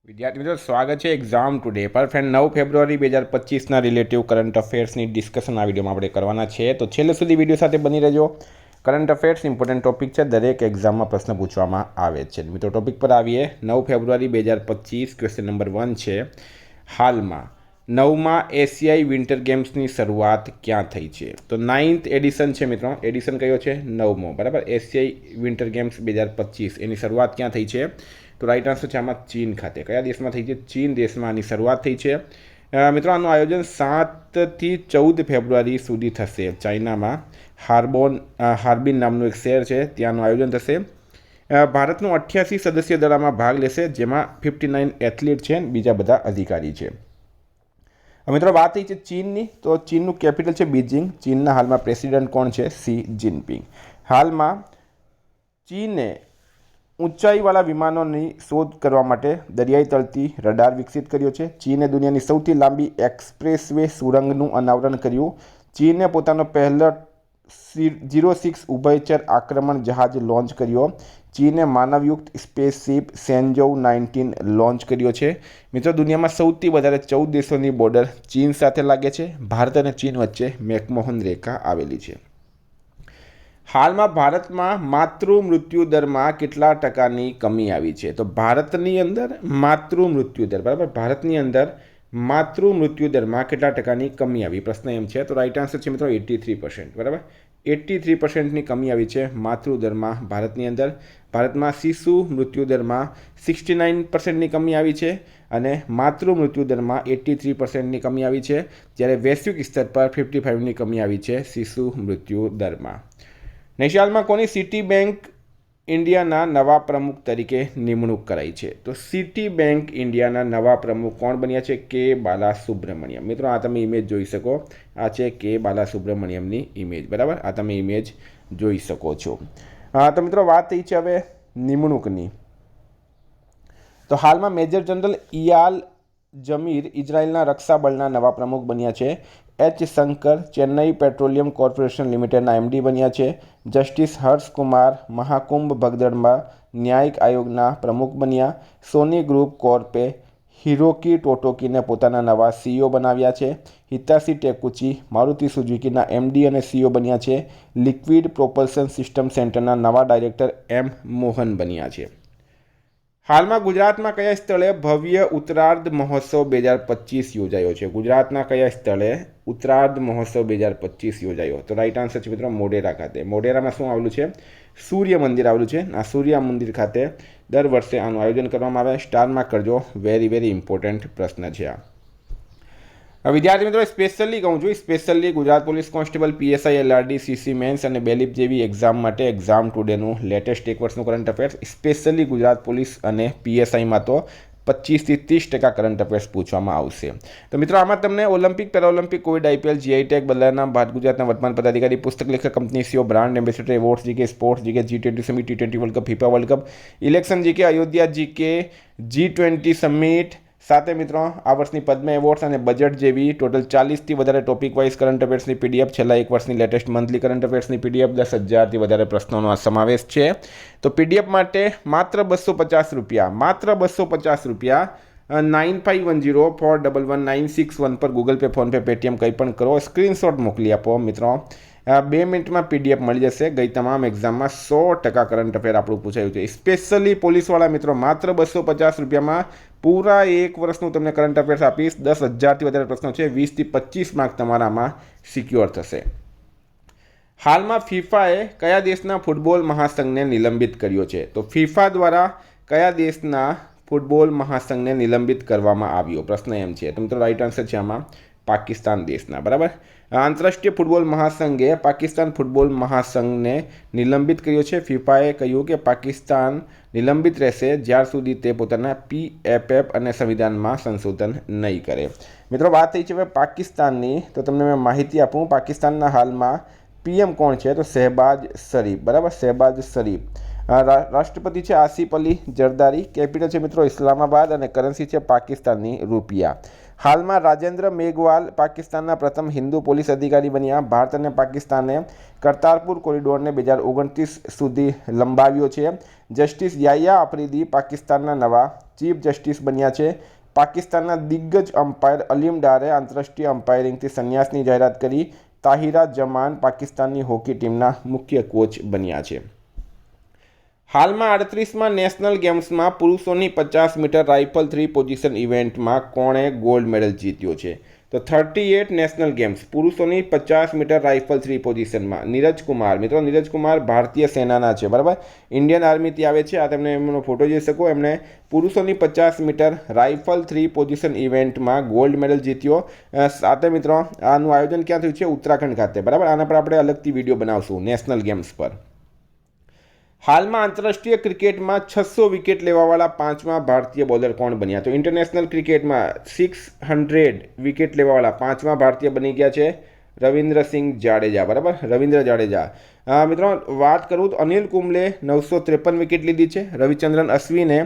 વિદ્યાર્થી મિત્રો સ્વાગત છે એક્ઝામ ટુડે પર ફ્રેન્ડ 9 ફેબ્રુઆરી 2025ના રિલેટિવ કરંટ અફેર્સની ડિસ્કશન આ વિડીયોમાં આપણે કરવાના છે. તો છેલ્લે સુધી વિડીયો સાથે બની રહેજો. કરંટ અફેર્સ ઇમ્પોર્ટન્ટ ટોપિક છે, દરેક એક્ઝામમાં પ્રશ્ન પૂછવામાં આવે છે. મિત્રો ટોપિક પર આવીએ. 9 ફેબ્રુઆરી 2025 ક્વેશ્ચન નંબર 1 છે. હાલમાં 9મા એશિયાઈ વિન્ટર ગેમ્સની શરૂઆત ક્યાં થઈ છે? તો 9th એડિશન છે મિત્રો. એડિશન કયો છે? 9મો. બરાબર. એશિયાઈ વિન્ટર ગેમ્સ 2025 એની શરૂઆત ક્યાં થઈ છે? તો રાઈટ આન્સર છે આમાં ચીન ખાતે. કયા દેશમાં થઈ છે? ચીન દેશમાં આની શરૂઆત થઈ છે. મિત્રો આનું આયોજન 7થી 14 ફેબ્રુઆરી સુધી થશે. ચાઇનામાં હાર્બિન નામનું એક શહેર છે, ત્યાંનું આયોજન થશે. ભારતનું 88 સદસ્ય દળ આમાં ભાગ લેશે, જેમાં 59 એથ્લીટ છે, બીજા બધા અધિકારી છે. મિત્રો વાત થઈ છે ચીનની. તો ચીનનું કેપિટલ છે બીજિંગ. ચીનના હાલમાં પ્રેસિડેન્ટ કોણ છે? Xi Jinping. હાલમાં ચીને ઊંચાઈવાળા વિમાનોની શોધ કરવા માટે દરિયાઈ તળથી રડાર વિકસિત કર્યો છે. ચીને દુનિયાની સૌથી લાંબી એક્સપ્રેસવે સુરંગનું અનાવરણ કર્યું. ચીને પોતાનો પહેલો 06 ઉભયચર આક્રમણ જહાજ લોન્ચ કર્યો. ચીને માનવયુક્ત સ્પેસશિપ સેન્ઝોઉ 19 લોન્ચ કર્યો છે. મિત્રો દુનિયામાં સૌથી વધારે 14 દેશોની બોર્ડર ચીન સાથે લાગે છે. ભારત અને ચીન વચ્ચે મેકમોહન રેખા આવેલી છે. હાલમાં ભારતમાં માતૃ મૃત્યુ દરમાં કેટલા ટકાની કમી આવી છે? તો ભારતની અંદર માતૃ મૃત્યુ દર, બરાબર, ભારતની અંદર માતૃ મૃત્યુ દરમાં કેટલા ટકાની કમી આવી? પ્રશ્ન એમ છે. તો રાઈટ આન્સર છે મિત્રો 83%. બરાબર, 83%ની કમી આવી છે માતૃ દરમાં ભારતની અંદર. ભારતમાં શિશુ મૃત્યુ દરમાં 69%ની કમી આવી છે અને માતૃ મૃત્યુ દરમાં 83%ની કમી આવી છે, જ્યારે વૈશ્વિક સ્તર પર 55ની કમી આવી છે શિશુ મૃત્યુ દરમાં. નેશનલમાં કોની સિટી બેંક ઇન્ડિયાના નવા પ્રમુખ તરીકે નિમણૂક કરાઈ છે? તો સિટી બેંક ઇન્ડિયાના નવા પ્રમુખ કોણ બન્યા છે? કે બાલાસુબ્રમણ્યમ. મિત્રો આ તમે ઇમેજ જોઈ શકો. આ છે કે બાલાસુબ્રમણ્યમની ઇમેજ. બરાબર, આ તમે ઇમેજ જોઈ શકો છો. તો મિત્રો વાત થઈ છે હવે નિમણૂકની. તો હાલમાં મેજર જનરલ ઇયાલ જમીર ઇઝરાયલના રક્ષાબળના નવા પ્રમુખ બન્યા છે. H Shankar Chennai petroleum corporation લિમિટેડના એમડી બન્યા છે. જસ્ટિસ હર્ષકુમાર મહાકુંભ ભગદડમાં ન્યાયિક આયોગના પ્રમુખ બન્યા. સોની ગ્રુપ કોર્પે હિરોકી ટોટોકીને પોતાના નવા સીઈઓ બનાવ્યા છે. હિતાશી ટેકુચી મારુતિ સુઝુકીના એમડી અને સીઈઓ બન્યા છે. લિક્વિડ પ્રોપલ્શન સિસ્ટમ સેન્ટરના નવા ડાયરેક્ટર એમ મોહન બન્યા છે. હાલમાં ગુજરાતમાં કયા સ્થળે ભવ્ય ઉત્તરાર્ધ મહોત્સવ 2025 યોજાયો છે? ગુજરાતના કયા સ્થળે ઉત્તરાર્ધ મહોત્સવ 2025 યોજાયો? તો રાઈટ આન્સર છે મિત્રો મોઢેરા ખાતે. મોઢેરામાં શું આવેલું છે? સૂર્ય મંદિર આવેલું છે. આ સૂર્ય મંદિર ખાતે દર વર્ષે આનું આયોજન કરવામાં આવે. સ્ટારમાં કરજો, વેરી ઇમ્પોર્ટન્ટ પ્રશ્ન છે આ. વિદ્યાર્થી મિત્રો સ્પેશિયલી કહું છું, specially Gujarat police constable, PSI, LRD, CC mains અને બેલીફ જેવી એક્ઝામ માટે એક્ઝામ ટુડેનું લેટેસ્ટ એક વર્ષનું current affairs, specially Gujarat police અને પીએસઆઈમાં તો 25થી 30% કરંટ અફેર્સ પૂછવામાં આવશે. તો મિત્રો આમાં તમને Olympic, Paralympic, COVID, IPL, GI tag, બદલાના ભારત ગુજરાતના વર્તમાન પદાધિકારી, પુસ્તક લેખક, company CEO, brand ambassador, awards GK, sports GK, G20 summit, T20 world cup, FIFA world cup, election GK, Ayodhya GK, G20 summit, સાથે મિત્રો આ વર્ષની પદ્મ એવોર્ડ્સ અને બજેટ જેવી ટોટલ 40થી વધારે ટોપિક વાઇઝ કરંટ અફેર્સની પીડીએફ, છેલ્લા એક વર્ષની લેટેસ્ટ મંથલી કરંટ અફેર્સની પીડીએફ, 10,000થી વધારે પ્રશ્નોનો આ સમાવેશ છે. તો પીડીએફ માટે માત્ર 250 રૂપિયા, માત્ર 250 રૂપિયા. 9510411961 પર ગૂગલ પે, ફોનપે, પેટીએમ કંઈ પણ કરો, સ્ક્રીનશોટ મોકલી આપો મિત્રો. 2 મિનિટમાં પીડીએફ મળી જશે. ગઈ તમામ એક્ઝામમાં 100% કરંટ અફેર આપણું પૂછાયું છે. સ્પેશિયલી પોલીસવાળા મિત્રો માત્ર 250 રૂપિયામાં પૂરા એક વર્ષનું તમને કરંટ અફેર્સ આપીશ. 10,000થી વધારે પ્રશ્નો છે. 20થી 25 માર્ક તમારામાં સિક્યોર થશે. હાલમાં ફિફાએ કયા દેશના ફૂટબોલ મહાસંઘને નિલંબિત કર્યો છે? તો ફિફા દ્વારા કયા દેશના ફૂટબોલ મહાસંઘને નિલંબિત કરવામાં આવ્યો? પ્રશ્ન એમ છે. તો મિત્રો રાઈટ આન્સર છે આમાં પાકિસ્તાન દેશના. બરાબર, આંતરરાષ્ટ્રીય ફૂટબોલ મહાસંઘે પાકિસ્તાન ફૂટબોલ મહાસંઘને નિલંબિત કર્યો છે. ફિફાએ કહ્યું કે પાકિસ્તાન નિલંબિત રહેશે જ્યાર સુધી તે પોતાના PFF અને સંવિધાનમાં સંશોધન નહીં કરે. મિત્રો વાત થઈ છે હવે પાકિસ્તાનની. તો તમને મેં માહિતી આપું. પાકિસ્તાનના હાલમાં PM કોણ છે? તો શહેબાઝ શરીફ. બરાબર, શહેબાઝ શરીફ. રાષ્ટ્રપતિ છે આસિફ અલી જરદારી. કેપિટલ છે મિત્રો ઇસ્લામાબાદ અને કરન્સી છે પાકિસ્તાનની રૂપિયા. હાલમાં રાજેન્દ્ર મેઘવાલ પાકિસ્તાનના પ્રથમ હિન્દુ પોલીસ અધિકારી બન્યા. ભારત અને પાકિસ્તાને કરતારપુર કોરિડોરને 2029 સુધી લંબાવ્યો છે. જસ્ટિસ યાયા આફ્રિદી પાકિસ્તાનના નવા ચીફ જસ્ટિસ બન્યા છે. પાકિસ્તાનના દિગ્ગજ અમ્પાયર અલીમ ડારે આંતરરાષ્ટ્રીય અમ્પાયરિંગથી સંન્યાસની જાહેરાત કરી. તાહિરા જમાન પાકિસ્તાનની હોકી ટીમના મુખ્ય કોચ બન્યા છે. હાલમાં 38માં નેશનલ ગેમ્સમાં પુરુષોની 50 મીટર રાઇફલ 3 પોઝિશન ઇવેન્ટમાં કોણે ગોલ્ડ મેડલ જીત્યો છે? તો 38 નેશનલ ગેમ્સ પુરુષોની 50 મીટર રાઇફલ 3 પોઝિશનમાં નીરજ કુમાર. મિત્રો નીરજ કુમાર ભારતીય સેનાના છે, બરાબર, ઇન્ડિયન આર્મીથી આવે છે. આ તમને એમનો ફોટો જોઈ શકો. એમણે પુરુષોની 50 મીટર રાઇફલ 3 પોઝિશન ઇવેન્ટમાં ગોલ્ડ મેડલ જીત્યો. સાથે મિત્રો આનું આયોજન ક્યાં થયું છે? ઉત્તરાખંડ ખાતે, બરાબર. આના પર આપણે અલગથી વિડીયો બનાવશું નેશનલ ગેમ્સ પર. હાલમાં આંતરરાષ્ટ્રીય ક્રિકેટમાં 600 વિકેટ લેવાવાળા 5મા ભારતીય બોલર કોણ બન્યા? તો ઇન્ટરનેશનલ ક્રિકેટમાં 600 વિકેટ લેવાવાળા 5મા ભારતીય બની ગયા છે રવિન્દ્રસિંહ જાડેજા, બરાબર, રવિન્દ્ર જાડેજા. મિત્રો વાત કરું તો અનિલ કુંબલે 953 વિકેટ લીધી છે. રવિચંદ્રન અશ્વિને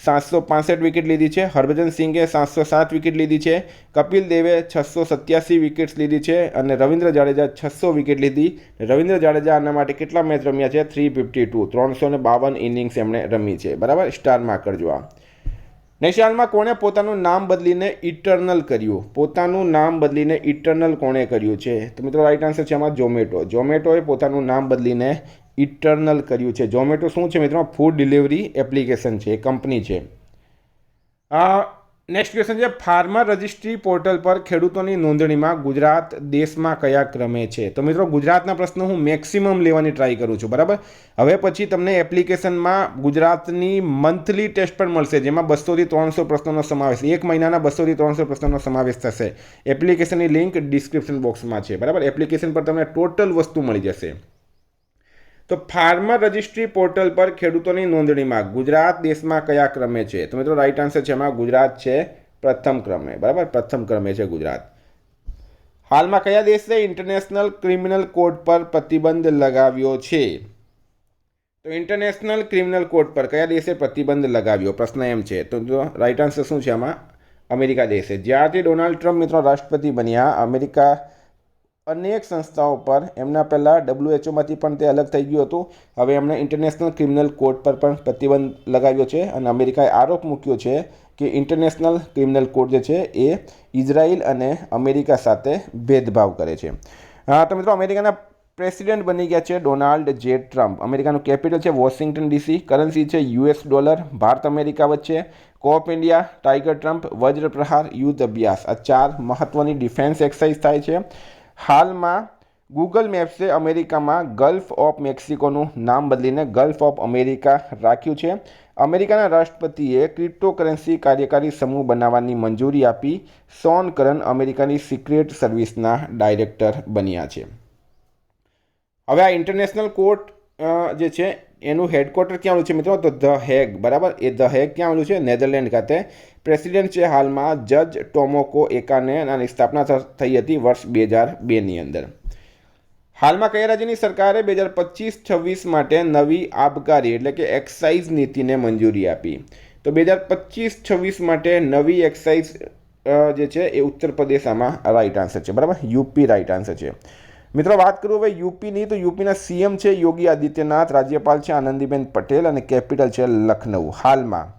765 વિકેટ લીધી છે. હરભજન સિંઘે 707 વિકેટ લીધી છે. કપિલ દેવે 687 વિકેટ્સ લીધી છે અને રવિન્દ્ર જાડેજા 600 વિકેટ લીધી. રવિન્દ્ર જાડેજા આના માટે કેટલા મેચ રમ્યા છે? 352, 352 ઇનિંગ્સ એમણે રમી છે, બરાબર. સ્ટાર માર્ક કરજો આ. નેક્સ્ટ હાલમાં કોણે પોતાનું નામ બદલીને ઇટર્નલ કર્યું? પોતાનું નામ બદલીને ઇટર્નલ કોણે કર્યું છે? તો મિત્રો રાઈટ આન્સર છે આમાં ઝોમેટો. ઝોમેટોએ પોતાનું નામ બદલીને ઇટર્નલ કર્યું છે. ઝોમેટો શું છે મિત્રો? ફૂડ ડિલિવરી એપ્લિકેશન છે, કંપની છે. નેક્સ્ટ ક્વેશ્ચન છે, ફાર્મર રજિસ્ટ્રી પોર્ટલ પર ખેડૂતોની નોંધણીમાં ગુજરાત દેશમાં કયા ક્રમે છે? તો મિત્રો ગુજરાતના પ્રશ્નો હું મેક્સિમમ લેવાની ટ્રાય કરું છું, બરાબર. હવે પછી તમને એપ્લિકેશનમાં ગુજરાતની મંથલી ટેસ્ટ પણ મળશે, જેમાં 200 થી 300 પ્રશ્નોનો સમાવેશ, એક મહિનાના 200 થી 300 પ્રશ્નોનો સમાવેશ થશે. એપ્લિકેશનની લિંક ડિસ્ક્રિપ્શન બોક્સમાં છે, બરાબર. એપ્લિકેશન પર તમને ટોટલ વસ્તુ મળી જશે. તો ફાર્મર રજિસ્ટ્રી પોર્ટલ પર ખેડૂતોની નોંધણીમાં ગુજરાત દેશમાં કયા ક્રમે છે? તો મિત્રો રાઈટ આન્સર છે એમાં ગુજરાત છે પ્રથમ ક્રમે, બરાબર. પ્રથમ ક્રમે છે ગુજરાત. હાલમાં કયા દેશે ઇન્ટરનેશનલ ક્રિમિનલ કોર્ટ પર પ્રતિબંધ લગાવ્યો છે? તો ઇન્ટરનેશનલ ક્રિમિનલ કોર્ટ પર કયા દેશે પ્રતિબંધ લગાવ્યો? પ્રશ્ન એમ છે. તો રાઈટ આન્સર શું છે આમાં? અમેરિકા દેશે. જ્યારથી ડોનાલ્ડ ટ્રમ્પ મિત્રો રાષ્ટ્રપતિ બન્યા, અમેરિકા અનેક સંસ્થાઓ પર, એમના પહેલાં WHOમાંથી પણ તે અલગ થઈ ગયું હતું. હવે એમણે ઇન્ટરનેશનલ ક્રિમિનલ કોર્ટ પર પણ પ્રતિબંધ લગાવ્યો છે અને અમેરિકાએ આરોપ મૂક્યો છે કે ઇન્ટરનેશનલ ક્રિમિનલ કોર્ટ જે છે એ ઇઝરાયલ અને અમેરિકા સાથે ભેદભાવ કરે છે. તો મિત્રો અમેરિકાના પ્રેસિડેન્ટ બની ગયા છે ડોનાલ્ડ જે ટ્રમ્પ. અમેરિકાનું કેપિટલ છે વોશિંગ્ટન DC. કરન્સી છે US ડોલર. ભારત અમેરિકા વચ્ચે કોપ ઇન્ડિયા, ટાઈગર ટ્રમ્પ, વજ્ર પ્રહાર, યુદ્ધ અભ્યાસ, આ 4 મહત્ત્વની ડિફેન્સ એક્સરસાઇઝ થાય છે. હાલમાં ગૂગલ મેપ્સે અમેરિકામાં ગલ્ફ ઓફ મેક્સિકોનું નામ બદલીને ગલ્ફ ઓફ અમેરિકા રાખ્યું છે. અમેરિકાના રાષ્ટ્રપતિએ ક્રિપ્ટોકરન્સી કાર્યકારી સમૂહ બનાવવાની મંજૂરી આપી. શોન કરન અમેરિકાની સિક્રેટ સર્વિસના ડાયરેક્ટર બન્યા છે. હવે આ ઇન્ટરનેશનલ કોર્ટ જે છે એનું હેડક્વાર્ટર ક્યાં આવેલું છે મિત્રો? તો ધ હેગ, બરાબર. એ ધ હેગ ક્યાં આવેલું છે? નેધરલેન્ડ ખાતે. પ્રેસિડેન્ટ છે હાલમાં જજ ટોમોકો એકાને. આની સ્થાપના થઈ હતી વર્ષ 2002ની અંદર. હાલમાં કયા રાજ્યની સરકારે 2025-26 માટે નવી આબકારી એટલે કે એક્સાઇઝ નીતિને મંજૂરી આપી? તો 2025-26 માટે નવી એક્સાઇઝ જે છે એ ઉત્તર પ્રદેશ આમાં રાઈટ આન્સર છે, બરાબર. યુપી રાઈટ આન્સર છે. મિત્રો વાત કરું હવે યુપીની, તો યુપીના CM છે યોગી આદિત્યનાથ, રાજ્યપાલ છે આનંદીબેન પટેલ અને કેપિટલ છે લખનઉ. હાલમાં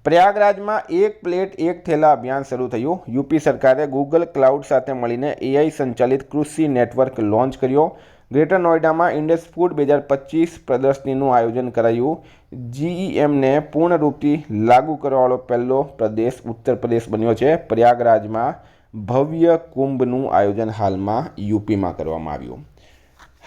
પ્રયાગરાજમાં એક પ્લેટ એક થેલા અભિયાન શરૂ થયું. યુપી સરકારે ગૂગલ ક્લાઉડ સાથે મળીને AI સંચાલિત કૃષિ નેટવર્ક લોન્ચ કર્યો. ગ્રેટર નોઈડામાં ઇન્ડસ ફૂડ 2025 પ્રદર્શનીનું આયોજન કરાયું. GEMને પૂર્ણરૂપથી લાગુ કરવાવાળો પહેલો પ્રદેશ ઉત્તર પ્રદેશ બન્યો છે. પ્રયાગરાજમાં ભવ્ય કુંભનું આયોજન હાલમાં યુપીમાં કરવામાં આવ્યું.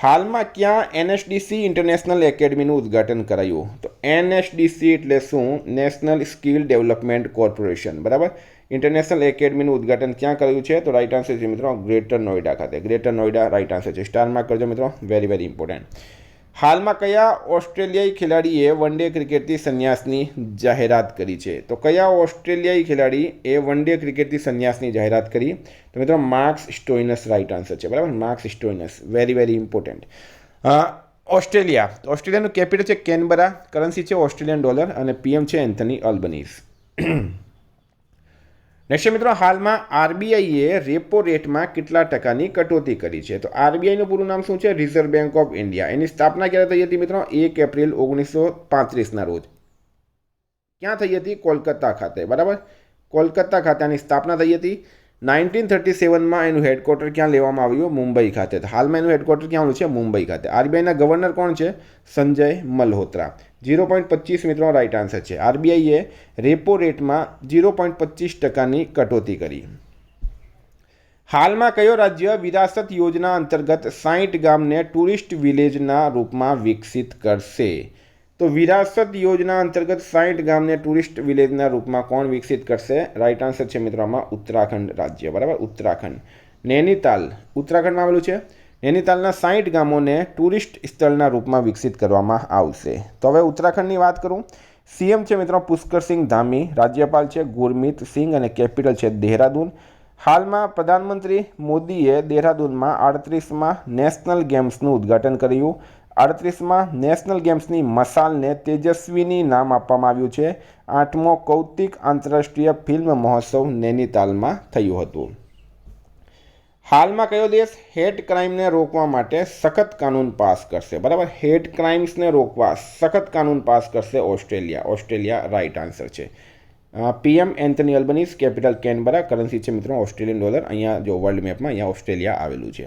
હાલમાં ક્યાં NSDC ઇન્ટરનેશનલ એકેડમીનું ઉદ્ઘાટન કરાયું? તો NSDC એટલે શું? નેશનલ સ્કિલ ડેવલપમેન્ટ કોર્પોરેશન, બરાબર. ઇન્ટરનેશનલ એકેડમીનું ઉદ્ઘાટન ક્યાં કર્યું છે? તો રાઈટ આન્સર છે મિત્રો ગ્રેટર નોઈડા ખાતે. ગ્રેટર નોઈડા રાઈટ આન્સર છે. સ્ટાર માર્ક કરજો મિત્રો, વેરી વેરી ઇમ્પોર્ટન્ટ. હાલમાં કયા ઓસ્ટ્રેલિયાઈ ખેલાડીએ વન ડે ક્રિકેટથી સંન્યાસની જાહેરાત કરી છે? તો કયા ઓસ્ટ્રેલિયાઈ ખેલાડીએ વન ડે ક્રિકેટથી સંન્યાસની જાહેરાત કરી? તો મિત્રો માર્કસ સ્ટોઇનસ રાઈટ આન્સર છે, બરાબર. Marcus Stoinis, very very important. Australia, તો ઓસ્ટ્રેલિયાનું કેપિટલ છે કેનબરા. કરન્સી છે ઓસ્ટ્રેલિયન ડોલર અને PM છે એન્થની અલ્બનીઝ. નેક્સ્ટ મિત્રો, હાલમાં આરબીઆઈએ રેપો રેટમાં કેટલા ટકાની કટોતી કરી છે? તો આરબીઆઈનું પૂરું નામ શું છે? Reserve Bank of India. એની સ્થાપના ક્યારે થઈ હતી મિત્રો? 1 એપ્રિલ 1935ના રોજ. ક્યાં થઈ હતી? કોલકાતા ખાતે. બરાબર, કોલકાતા ખાતે આની સ્થાપના થઈ હતી. 1937માં એનું હેડક્વાર્ટર ક્યાં લેવામાં આવ્યું? મુંબઈ ખાતે. હાલમાં એનું હેડક્વાર્ટર ક્યાં આવ્યું છે? મુંબઈ ખાતે. આરબીઆઈના ગવર્નર કોણ છે? સંજય મલ્હોત્રા. 0.25 મિત્રો રાઇટ આન્સર છે. આરબીઆઈએ રેપો રેટમાં 0.25% કટોતી કરી. હાલમાં કયો રાજ્ય વિરાસત યોજના અંતર્ગત 60 ગામને ટુરિસ્ટ વિલેજના રૂપમાં વિકસિત કરશે? તો વિરાસત યોજના અંતર્ગત 60 ગામને ટુરિસ્ટ વિલેજના રૂપમાં કોણ વિકસિત કરશે? રાઇટ આન્સર છે મિત્રો આમાં ઉત્તરાખંડ રાજ્ય. બરાબર, ઉત્તરાખંડ. નૈનીતાલ ઉત્તરાખંડમાં આવેલું છે. નૈનીતાલના 60 ગામોને ટુરિસ્ટ સ્થળના રૂપમાં વિકસિત કરવામાં આવશે. તો હવે ઉત્તરાખંડની વાત કરું. સીએમ છે મિત્રો પુષ્કરસિંહ ધામી, રાજ્યપાલ છે ગુરમીત સિંઘ અને કેપિટલ છે દેહરાદૂન. હાલમાં પ્રધાનમંત્રી મોદીએ દેહરાદૂનમાં 38માં નેશનલ ગેમ્સનું ઉદ્ઘાટન કર્યું. 38માં નેશનલ ગેમ્સની મશાલને તેજસ્વીની નામ આપવામાં આવ્યું છે. 8મો કૌતિક આંતરરાષ્ટ્રીય ફિલ્મ મહોત્સવ નૈનીતાલમાં થયું હતું. હાલમાં કયો દેશ હેટ ક્રાઇમને રોકવા માટે સખત કાનૂન પાસ કરશે? બરાબર, હેટ ક્રાઇમ્સને રોકવા સખત કાનૂન પાસ કરશે ઓસ્ટ્રેલિયા. ઓસ્ટ્રેલિયા રાઇટ આન્સર છે. PM Anthony Albanese, capital Canberra, currency છે મિત્રો ઓસ્ટ્રેલિયન ડોલર. અહીંયા જો વર્લ્ડ મેપમાં અહીંયા ઓસ્ટ્રેલિયા આવેલું છે.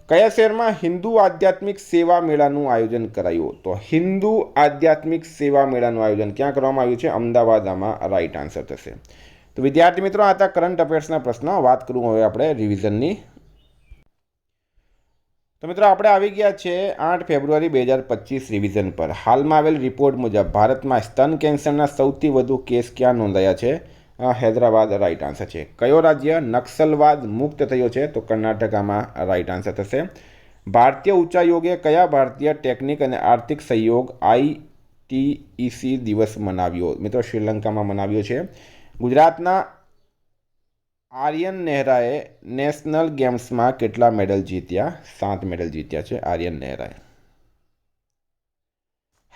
કયા શહેરમાં હિન્દુ આધ્યાત્મિક સેવા મેળાનું આયોજન કરાયું? તો હિન્દુ આધ્યાત્મિક સેવા મેળાનું આયોજન ક્યાં કરવામાં આવ્યું છે? અમદાવાદ આમાં રાઇટ આન્સર થશે. તો વિદ્યાર્થી મિત્રો, આ હતા કરંટ અફેર્સના પ્રશ્નો. વાત કરું હવે આપણે રિવિઝનની. તો મિત્રો આપણે આવી ગયા છે 8 ફેબ્રુઆરી 2025 રિવિઝન પર. હાલમાં આવેલ રિપોર્ટ મુજબ ભારતમાં સ્તન કેન્સરના સૌથી વધુ કેસ ક્યાં નોંધાયા છે? હૈદરાબાદ રાઇટ આન્સર છે. કયો રાજ્ય નક્સલવાદ મુક્ત થયો છે? તો કર્ણાટકામાં રાઇટ આન્સર થશે. ભારતીય ઉચ્ચાયોગે કયા ભારતીય ટેકનિક અને આર્થિક સહયોગ ITEC દિવસ મનાવ્યો? મિત્રો શ્રીલંકામાં મનાવ્યો છે. ગુજરાતના આર્યન નહેરાએ નેશનલ ગેમ્સમાં કેટલા મેડલ જીત્યા? 7 મેડલ જીત્યા છે આર્યન નહેરાએ.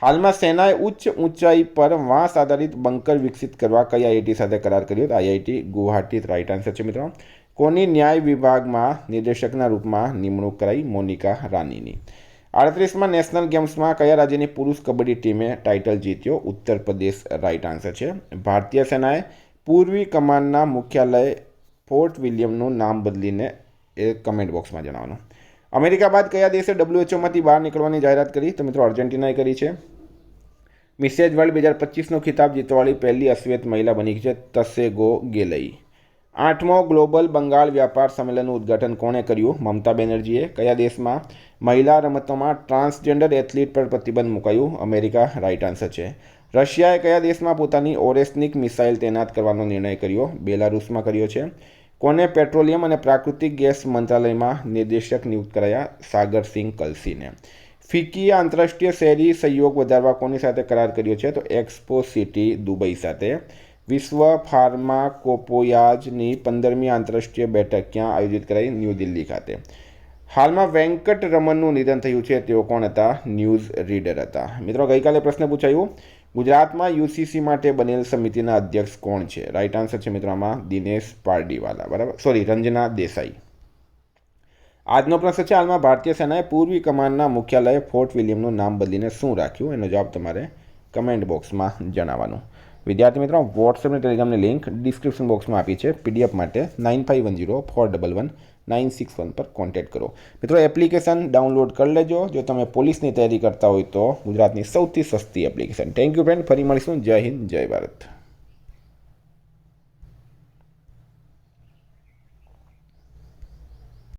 હાલમાં સેનાએ ઉચ્ચ ઊંચાઈ પર વાંસ આધારિત બંકર વિકસિત કરવા કઈ આઈઆઈટી સાથે કરાર કર્યો? આઈઆઈટી ગુવાહાટી રાઇટ આન્સર છે મિત્રો. કોની ન્યાય વિભાગમાં નિર્દેશકના રૂપમાં નિમણૂક કરાઈ? મોનિકા રાનીની. 38માં નેશનલ ગેમ્સમાં કયા રાજ્યની પુરુષ કબડ્ડી ટીમે ટાઇટલ જીત્યો? ઉત્તર પ્રદેશ રાઇટ આન્સર છે. ભારતીય સેનાએ પૂર્વી કમાનના મુખ્યાલય ફોર્ટ વિલિયમનું નામ બદલીને એ કમેન્ટ બોક્સમાં જણાવવાનું. અમેરિકા બાદ કયા દેશે WHOમાંથી બહાર નીકળવાની જાહેરાત કરી? તો મિત્રો અર્જેન્ટિનાએ કરી છે. મિસેજ વર્લ્ડ 2025નો ખિતાબ જીતવાવાળી પહેલી અશ્વેત મહિલા બની છે તસેગો ગેલઈ. 8મો ગ્લોબલ બંગાળ વ્યાપાર સંમેલનનું ઉદ્ઘાટન કોણે કર્યું? મમતા બેનર્જીએ. કયા દેશમાં મહિલા રમતોમાં ટ્રાન્સજેન્ડર એથ્લીટ પર પ્રતિબંધ મુકાયું? અમેરિકા રાઇટ આન્સર છે. રશિયાએ કયા દેશમાં પોતાની ઓરેસ્નિક મિસાઇલ તૈનાત કરવાનો નિર્ણય કર્યો? બેલારુસમાં કર્યો છે. કોને પેટ્રોલિયમ અને પ્રાકૃતિક ગેસ મંત્રાલયમાં નિર્દેશક નિયુક્ત કરાયા? સાગરસિંહ કલસીને. ફિકીએ આંતરરાષ્ટ્રીય શહેરી સહયોગ વધારવા કોની સાથે કરાર કર્યો છે? તો એક્સપો સિટી દુબઈ સાથે. વિશ્વ ફાર્માકોપોયાજની 15મી આંતરરાષ્ટ્રીય બેઠક ક્યાં આયોજિત કરાઈ? ન્યૂ દિલ્હી ખાતે. હાલમાં વેંકટ રમનનું નિધન થયું છે. તેઓ કોણ હતા? ન્યૂઝ રીડર હતા. મિત્રો ગઈકાલે પ્રશ્ન પૂછાયું, ગુજરાતમાં યુસીસી માટે બનેલ સમિતિના અધ્યક્ષ કોણ છે? રાઇટ આન્સર છે મિત્રો આમાં દિનેશ પારડીવાલા. બરાબર, સોરી રંજના દેસાઈ. આજનો પ્રશ્ન છે, હાલમાં ભારતીય સેનાએ પૂર્વી કમાનના મુખ્યાલય ફોર્ટ વિલિયમનું નામ બદલીને શું રાખ્યું? એનો જવાબ તમારે કમેન્ટ બોક્સમાં જણાવવાનું. વિદ્યાર્થી મિત્રો, વોટ્સએપ અને ટેલિગ્રામની લિંક ડિસ્ક્રિપ્શન બોક્સમાં આપી છે. PDF માટે 9510411961 પર કોન્ટેક્ટ કરો. મિત્રો એપ્લિકેશન ડાઉનલોડ કરી લેજો જો તમે પોલીસની તૈયારી કરતા હોય તો. ગુજરાતની સૌથી સસ્તી એપ્લિકેશન. Thank you friend. ફરી મળીશું. જય હિન્દ, જય ભારત.